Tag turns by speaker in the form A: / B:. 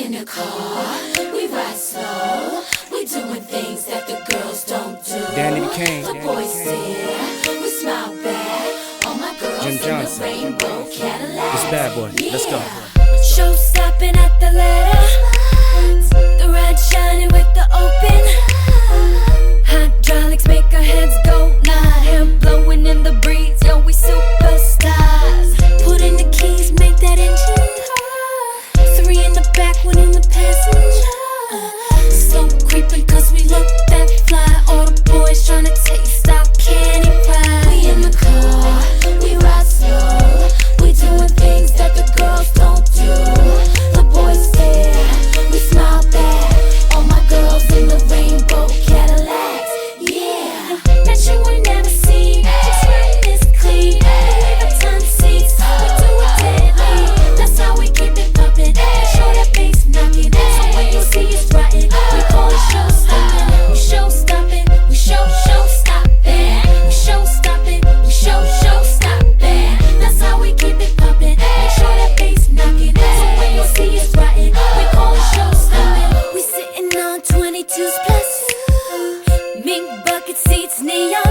A: in the car, we ride slow. We doing things that the girls don't do.
B: Danny the King.
A: The boys stare, we smile back. All my girls
B: Jim
A: in
B: Johnson.
A: the rainbow Cadillac.
B: This bad boy. Let's go.
A: Show stopping at the ladder. The ride shining with the open. Hydraulics make our heads go nod. Hair blowing in the breeze, yo, we superstars. Put in the keys, make that engine hum. 3 in the back, 1 in the passenger. Slow creeping cause we look that fly. All the boys tryna taste our candy pie. We in the car, we ride slow. We doing things that the girls don't do. The boys stare, we smile back. All my girls in the rainbow Cadillacs, yeah. Bet you will never see, just riding this clean. Louis Vuitton seats, we do it deadly. That's how we keep it pumping, show that bass knocking. So when you see us riding, we call it show stopping. We show stopping, we show stopping. We show stopping, we show stopping. That's how we keep it pumping, make sure that bass knocking. So when you see us riding, we call it show stopping. We sitting on 22s plus mink bucket seats, neon